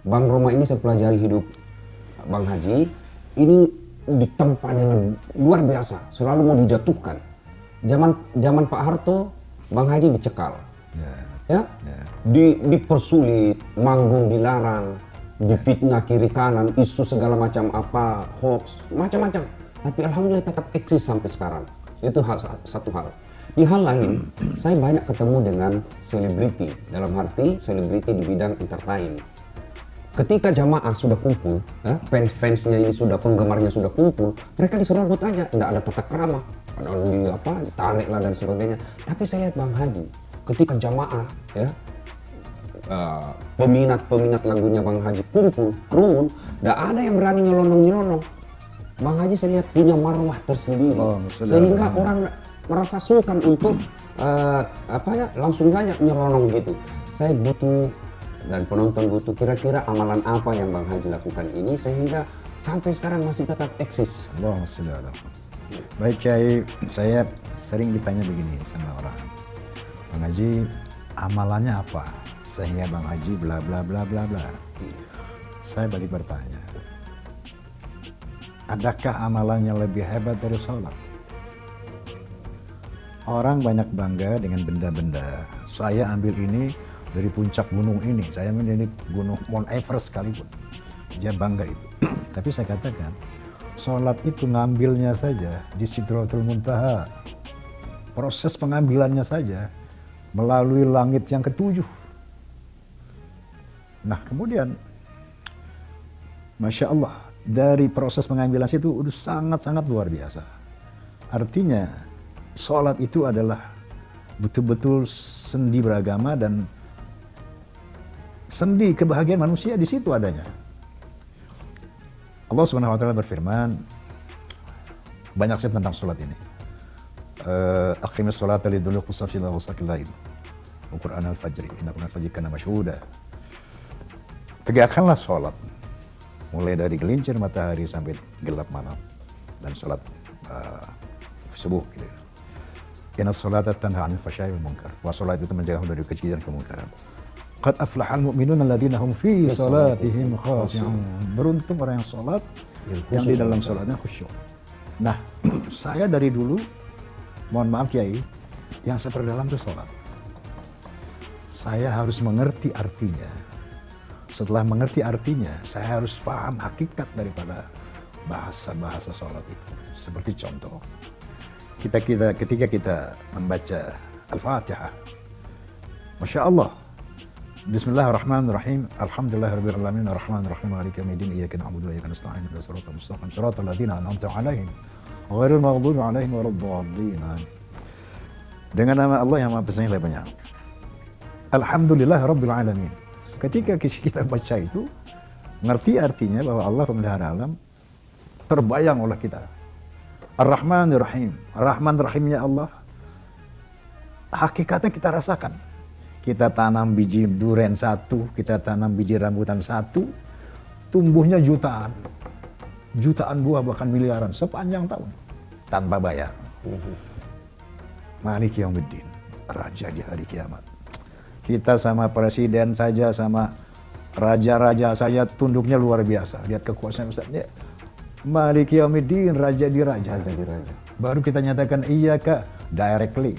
Bang Roma ini saya pelajari hidup Bang Haji, ini ditempa dengan luar biasa, selalu mau dijatuhkan. Zaman Pak Harto, Bang Haji dicekal, dipersulit, manggung dilarang, difitnah kiri kanan, isu segala macam apa, hoax, macam-macam. Tapi alhamdulillah tetap eksis sampai sekarang. Itu satu hal. Di hal lain, saya banyak ketemu dengan selebriti, dalam arti selebriti di bidang entertain. Ketika jamaah sudah kumpul, fans-fansnya ini sudah, penggemarnya sudah kumpul, mereka diserobot aja, tidak ada tata krama, ditarik lah dan sebagainya. Tapi saya lihat Bang Haji, ketika jamaah, peminat lagunya Bang Haji kumpul, kerumun, tidak ada yang berani nyelonong-nyelonong. Bang Haji saya lihat punya marwah tersendiri, sehingga orang merasa sungkan untuk langsung saja nyelonong gitu. Saya butuh, dan penonton butuh, kira-kira amalan apa yang Bang Haji lakukan ini sehingga sampai sekarang masih tetap eksis. Baik Kiai, saya sering ditanya begini sama orang, Bang Haji amalannya apa sehingga Bang Haji bla bla bla bla bla. Saya balik bertanya, adakah amalannya lebih hebat dari sholat? Orang banyak bangga dengan benda-benda. Saya ambil ini dari puncak gunung ini, saya menjadi gunung Mount Everest sekalipun. Dia bangga itu. Tapi saya katakan, sholat itu ngambilnya saja di Sidratul Muntaha. Proses pengambilannya saja melalui langit yang ketujuh. Nah kemudian, Masya Allah, dari proses pengambilan itu udah sangat-sangat luar biasa. Artinya, sholat itu adalah betul-betul sendi beragama dan sendi kebahagiaan manusia di situ adanya. Allah Subhanahu wa taala berfirman, banyak sekali tentang sholat ini. Aqimis sholata liduluqi syamsi ila ghasaqil lail. Wa Qur'anal fajri, inna Qur'anal fajri kana mashhuda. Tegakkanlah sholat mulai dari gelincir matahari sampai gelap malam, dan sholat subuh gitu. Inna sholata tanha 'anil fahsya'i wal munkar. Wa sholat itu mencegah dari keji dan kemungkaran. Qad aflahal mu'minuna alladzina hum fi sholatihim khashi'un. Beruntung orang yang sholat, yang di dalam sholatnya khusyuk. Nah, saya dari dulu, mohon maaf Kiai, yang saya perdalam itu sholat. Saya harus mengerti artinya. Setelah mengerti artinya, saya harus paham hakikat daripada bahasa-bahasa sholat itu. Seperti contoh, ketika kita membaca Al-Fatihah, Masya Allah, Bismillahirrahmanirrahim, Alhamdulillahirabbil alamin, arrahmanirrahim, maliki yaumiddin, iyyaka na'budu wa iyyaka nasta'in, ihdinas siratal mustaqim, siratal ladzina an'amta 'alaihim, ghairil maghdubi 'alaihim waladdallin. Dengan nama Allah yang Maha Penyayang lagi Penyayang. Alhamdulillahirabbil alamin. Ketika kita baca itu, ngerti artinya bahwa Allah pemelihara alam, terbayang oleh kita. Ar-Rahmanir-Rahim, Rahman-Rahimnya Allah, hakikatnya kita rasakan. Kita tanam biji durian satu, kita tanam biji rambutan satu, tumbuhnya jutaan. Jutaan buah, bahkan miliaran, sepanjang tahun, tanpa bayar. Maliki yaumiddin, raja di hari kiamat. Kita sama presiden saja, sama raja-raja saja tunduknya luar biasa. Lihat kekuasaan Ustaznya. Maliki yaumiddin, raja di raja. Baru kita nyatakan iyyaka directly.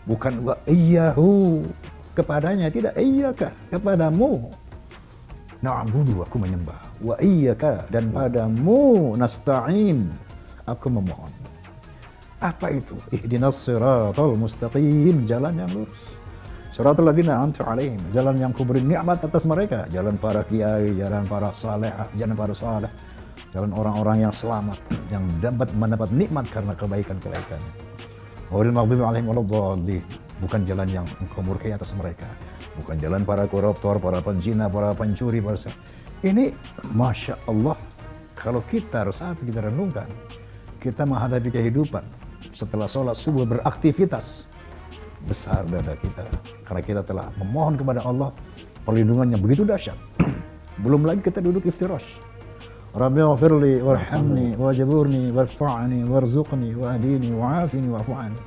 Bukan wa iyyahu kepadanya, tidak, iyyaka kepadamu. Na'budu, aku menyembah. Wa iyyaka, dan padamu nasta'in, aku memohon. Apa itu? Ihdinas siratal mustaqim, jalan yang lurus. Siratal ladzina an'amta 'alaihim, jalan yang kuberi nikmat atas mereka, jalan para kiai, jalan para saleh, jalan para saleh, jalan orang-orang yang selamat, yang dapat mendapat nikmat karena kebaikan-kebaikan. Ghairil maghdubi 'alaihim waladdallin, bukan jalan yang engkau murkai atas mereka, bukan jalan para koruptor, para penzina, para pencuri, para ini. Masya Allah, kalau kita resapi, kita renungkan, kita menghadapi kehidupan setelah sholat subuh beraktivitas, besar dada kita karena kita telah memohon kepada Allah perlindungan yang begitu dahsyat. Belum lagi kita duduk iftirash, Rabbi ighfirli warhamni wajburni warfa'ni warzuqni wahdini wa'afini wa'fu anni.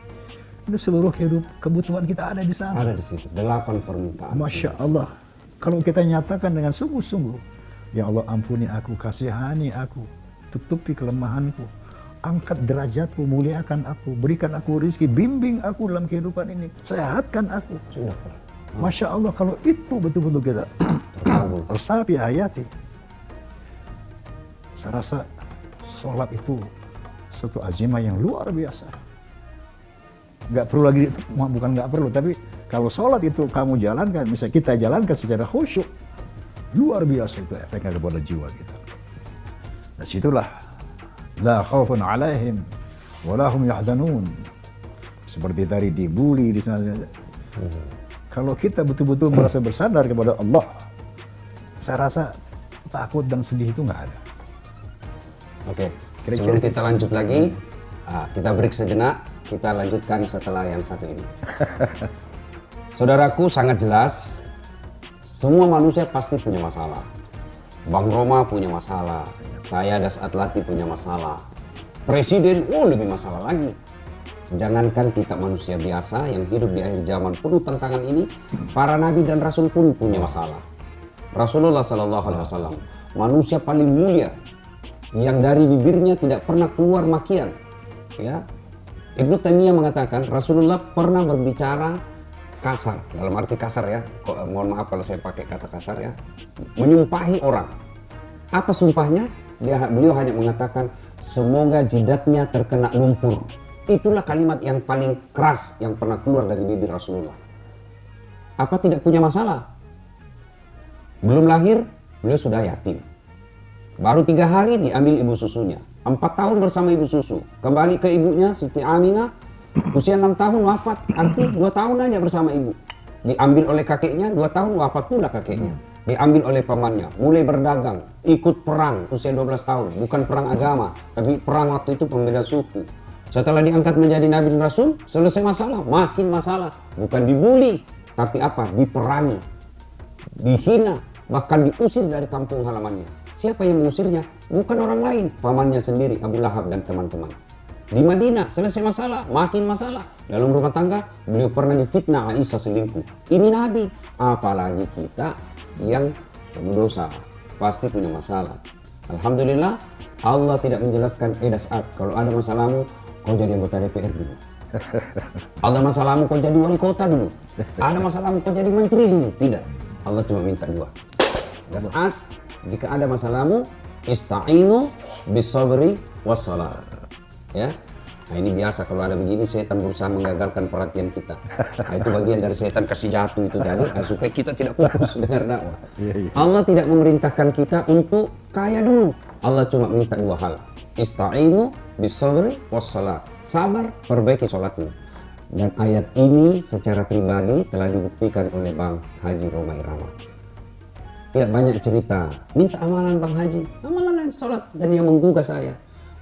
Ini seluruh hidup kebutuhan kita ada di sana. Ada di situ. 8 permintaan. Masya Allah. Kalau kita nyatakan dengan sungguh-sungguh, ya Allah ampuni aku, kasihani aku, tutupi kelemahanku, angkat derajatku, muliakan aku, berikan aku rezeki, bimbing aku dalam kehidupan ini, sehatkan aku. Sudah. Masya Allah, kalau itu betul-betul kita resapi hayati, saya rasa sholat itu suatu azimah yang luar biasa. Nggak perlu lagi, bukan nggak perlu, tapi kalau sholat itu kamu jalankan, misalnya kita jalankan secara khusyuk, luar biasa itu efeknya kepada jiwa kita. Nah situlah, la khaufun alaihim, walahum yahzanun. Seperti tadi dibully di sana. Kalau kita betul-betul merasa bersandar kepada Allah, saya rasa takut dan sedih itu nggak ada. Oke, sebelum kita lanjut lagi, kita break sejenak, kita lanjutkan setelah yang satu ini. Saudaraku, sangat jelas, semua manusia pasti punya masalah. Bang Roma punya masalah, saya Das Atlati punya masalah, Presiden, lebih masalah lagi. Jangankan kita manusia biasa yang hidup di akhir zaman penuh tantangan ini, para nabi dan rasul pun punya masalah. Rasulullah SAW, manusia paling mulia, yang dari bibirnya tidak pernah keluar makian. Ya, Ibnu Taimiyah mengatakan Rasulullah pernah berbicara kasar, dalam arti kasar ya. Mohon maaf kalau saya pakai kata kasar ya. Menyumpahi orang. Apa sumpahnya? Beliau hanya mengatakan semoga jidatnya terkena lumpur. Itulah kalimat yang paling keras yang pernah keluar dari bibir Rasulullah. Apa tidak punya masalah? Belum lahir, beliau sudah yatim. Baru 3 hari diambil ibu susunya. 4 tahun bersama ibu susu. Kembali ke ibunya, Siti Aminah. Usia 6 tahun wafat. Arti 2 tahun aja bersama ibu. Diambil oleh kakeknya, 2 tahun wafat pula kakeknya. Diambil oleh pamannya. Mulai berdagang. Ikut perang usia 12 tahun. Bukan perang agama. Tapi perang waktu itu pembeda suku. Setelah diangkat menjadi Nabi dan Rasul, selesai masalah. Makin masalah. Bukan dibully. Tapi apa? Diperangi. Dihina. Bahkan diusir dari kampung halamannya. Siapa yang mengusirnya? Bukan orang lain, pamannya sendiri, Abu Lahab dan teman-teman. Di Madinah, selesai masalah, makin masalah. Dalam rumah tangga, beliau pernah difitnah Aisyah selingkuh. Ini Nabi, apalagi kita yang berdosa, pasti punya masalah. Alhamdulillah, Allah tidak menjelaskan, Das Ad, kalau ada masalahmu, kau jadi anggota DPR dulu. Ada masalahmu, kau jadi wali kota dulu. Ada masalahmu, kau jadi menteri dulu. Tidak, Allah cuma minta 2. Das Ad, jika ada masalahmu, ista'inu bisabri wassalat. Ya. Nah ini biasa kalau ada begini setan berusaha menggagalkan perhatian kita. Nah, itu bagian dari setan kasih jatuh itu tadi supaya kita tidak fokus dengar dakwah. Allah tidak memerintahkan kita untuk kaya dulu. Allah cuma minta 2 hal. Ista'inu bisabri wassalat. Sabar, perbaiki sholatmu. Dan ayat ini secara pribadi telah dibuktikan oleh Bang Haji Roma Irama. Tidak banyak cerita, minta amalan Bang Haji, amalan sholat, dan yang menggugah saya.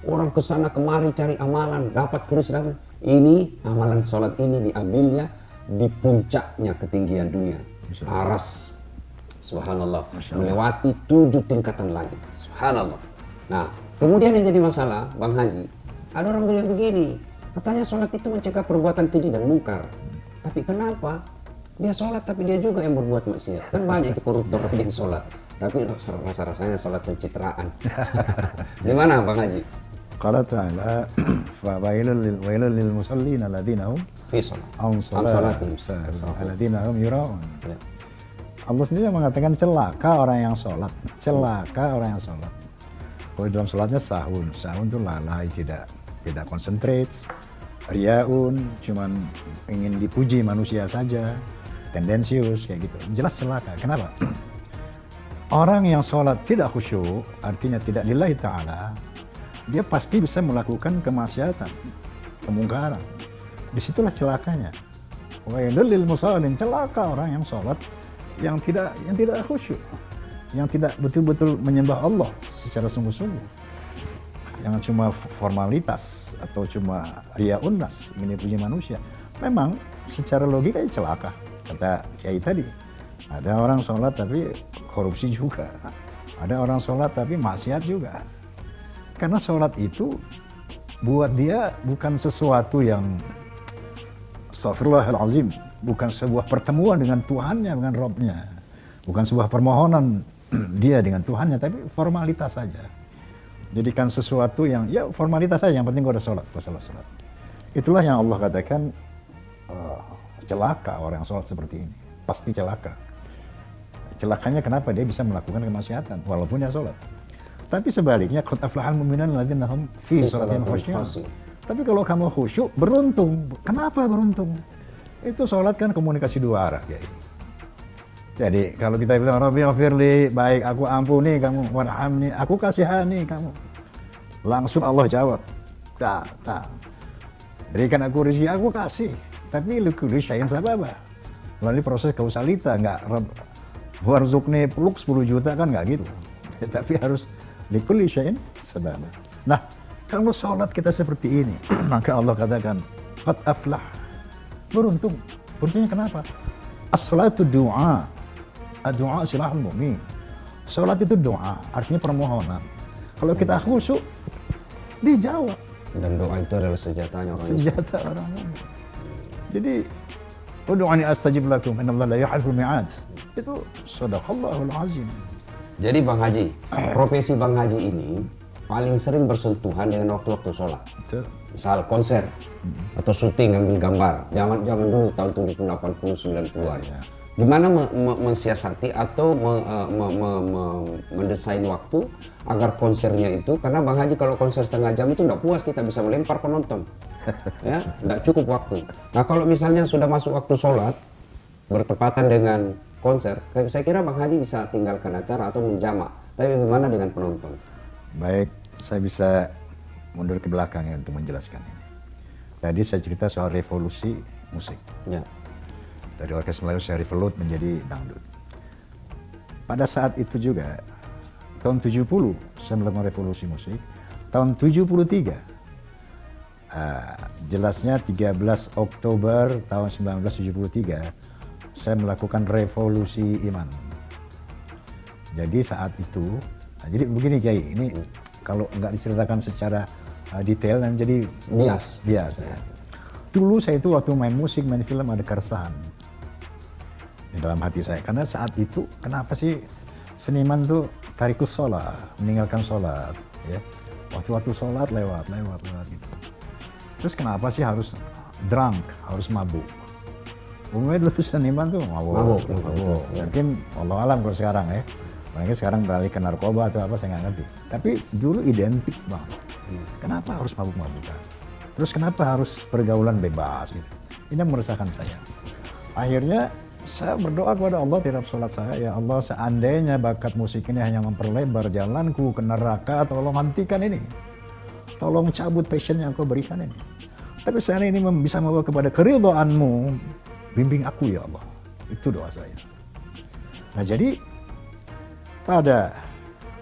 Orang kesana kemari cari amalan, dapat keris dapat. Ini amalan sholat ini diambilnya di puncaknya ketinggian dunia, aras, subhanallah, melewati 7 tingkatan langit, subhanallah. Nah, kemudian yang jadi masalah Bang Haji, ada orang bilang begini, katanya sholat itu mencegah perbuatan keji dan mungkar. Tapi kenapa? Dia sholat tapi dia juga yang berbuat maksiat. Kan banyak itu koruptor yang sholat. Tapi rasa-rasanya sholat pencitraan. Gimana Bang Haji? Qala ta'ala wailul lil musallin alladzina hum fi sholat. An salatihim alladzina hum yura'un. Allah sendiri mengatakan celaka orang yang sholat. Celaka orang yang sholat. Kalau dalam sholatnya sahun itu lalai, tidak konsentrate. Riaun, cuman ingin dipuji manusia saja. Tendensius kayak gitu, jelas celaka. Kenapa? Orang yang sholat tidak khusyuk, artinya tidak lillahi ta'ala, dia pasti bisa melakukan kemaksiatan, kemungkaran. Disitulah celakanya. Wailul lil musallin, celaka orang yang sholat yang tidak khusyuk, yang tidak betul-betul menyembah Allah secara sungguh-sungguh, yang cuma formalitas atau cuma riaun nas, ingin dipuji manusia. Memang secara logika celaka. Kata Kiai tadi, ada orang sholat tapi korupsi juga, ada orang sholat tapi maksiat juga. Karena sholat itu buat dia bukan sesuatu yang astagfirullahaladzim, bukan sebuah pertemuan dengan Tuhannya, dengan Robnya. Bukan sebuah permohonan dia dengan Tuhannya, tapi formalitas saja. Jadikan sesuatu yang, ya formalitas saja, yang penting gua udah sholat. Itulah yang Allah katakan, celaka orang yang sholat seperti ini. Pasti celaka. Celakanya kenapa? Dia bisa melakukan kemaksiatan, walaupun dia sholat. Tapi sebaliknya, qad aflahal mu'minun alladzina hum fi sholatihim khushu'un. Tapi kalau kamu khusyuk, beruntung. Kenapa beruntung? Itu sholat kan komunikasi dua arah. Jadi kalau kita bilang, Rabbi ghafirli, baik aku ampuni kamu, warhamni, aku kasihani kamu. Langsung Allah jawab, tak. Berikan aku rezeki, aku kasih. Tapi likulli syai'in sababa. Melalui proses kausalita, enggak warzuqni peluk 10 juta kan enggak gitu. Tapi harus likulli syai'in sababa. Nah, kalau sholat kita seperti ini, maka Allah katakan, qad aflah. Beruntung. Beruntungnya kenapa? As-salatu du'a. Doa silahul mu'min. Sholat itu doa, artinya permohonan. Kalau kita khusyuk, dijawab. Dan doa itu adalah senjatanya orang Senjata orang mukmin. Jadi, ud'uni astajib lakum, innallaha la yukhlifu al-mi'ad. Itu shadaqallahul azim. Jadi Bang Haji, profesi Bang Haji ini paling sering bersentuhan dengan waktu-waktu sholat. Betul. Misal konser atau syuting ambil gambar. Jangan dulu tahun 80 90-an. Ya. Gimana mensiasati atau mendesain waktu agar konsernya itu, karena Bang Haji kalau konser setengah jam itu nggak puas, kita bisa melempar penonton. Ya, nggak cukup waktu. Nah kalau misalnya sudah masuk waktu sholat bertepatan dengan konser, saya kira Bang Haji bisa tinggalkan acara atau menjamak. Tapi bagaimana dengan penonton? Baik, saya bisa mundur ke belakang ya untuk menjelaskan ini. Tadi saya cerita soal revolusi musik. Ya. Dari orkes Melayu saya revolut menjadi dangdut. Pada saat itu juga, tahun 70 saya melakukan revolusi musik. Tahun 73, jelasnya 13 Oktober tahun 1973, saya melakukan revolusi iman. Jadi saat itu, jadi begini Kiai, ini kalau nggak diceritakan secara detail dan jadi Bias. Ya. Dulu saya itu waktu main musik, main film ada keresahan di dalam hati saya. Karena saat itu, kenapa sih seniman tuh tarikus sholat, meninggalkan sholat, ya. Waktu-waktu sholat lewat gitu. Terus kenapa sih harus drunk, harus mabuk? Umumnya dulu tuh seniman tuh mabuk. Mungkin Allah alam kalau sekarang ya. Mungkin sekarang beralih ke narkoba atau apa saya nggak ngerti. Tapi dulu identik banget. Kenapa harus mabuk-mabukan? Terus kenapa harus pergaulan bebas gitu? Ini yang meresahkan saya. Akhirnya saya berdoa kepada Allah tiap sholat saya, ya Allah seandainya bakat musik ini hanya memperlebar jalanku ke neraka, tolong hentikan ini. Tolong cabut passion yang kau berikan ini. Tapi seandainya ini bisa membawa kepada keridhaanmu, bimbing aku ya Allah. Itu doa saya. Nah jadi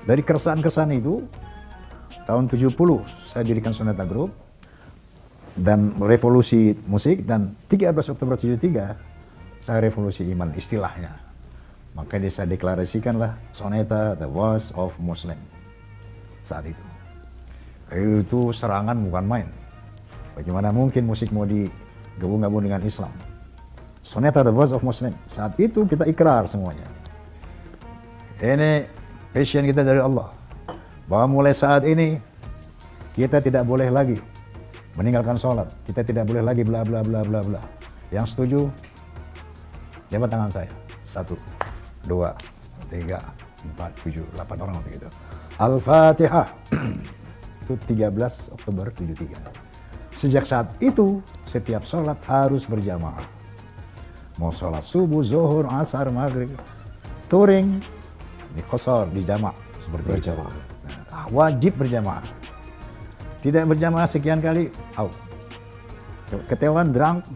dari keresahan-keresahan itu, tahun 70 saya dirikan Sonata Group dan revolusi musik, dan 13 Oktober 73 saya revolusi iman istilahnya. Makanya saya deklarasikanlah Sonata the Voice of Muslim saat itu. Itu serangan bukan main. Bagaimana mungkin musik mau digabung-gabung dengan Islam? Sonata the Voice of Muslim. Saat itu kita ikrar semuanya. Ini passion kita dari Allah. Bahwa mulai saat ini kita tidak boleh lagi meninggalkan sholat. Kita tidak boleh lagi bla bla bla bla bla. Yang setuju? Jabat tangan saya. 1, 2, 3, 4, 7, 8 orang waktu itu. Al-Fatihah. Itu 13 Oktober 73. Sejak saat itu, setiap sholat harus berjamaah. Mau sholat subuh, zuhur, asar, maghrib, touring, di qasar, di jamaah. Seperti Berjamaah. Nah, wajib berjamaah. Tidak berjamaah sekian kali, out. Ketahuan drunk,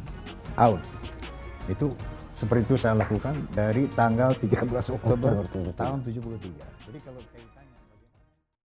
out. Itu seperti itu saya lakukan dari tanggal 13 Oktober tahun 73. Jadi kalau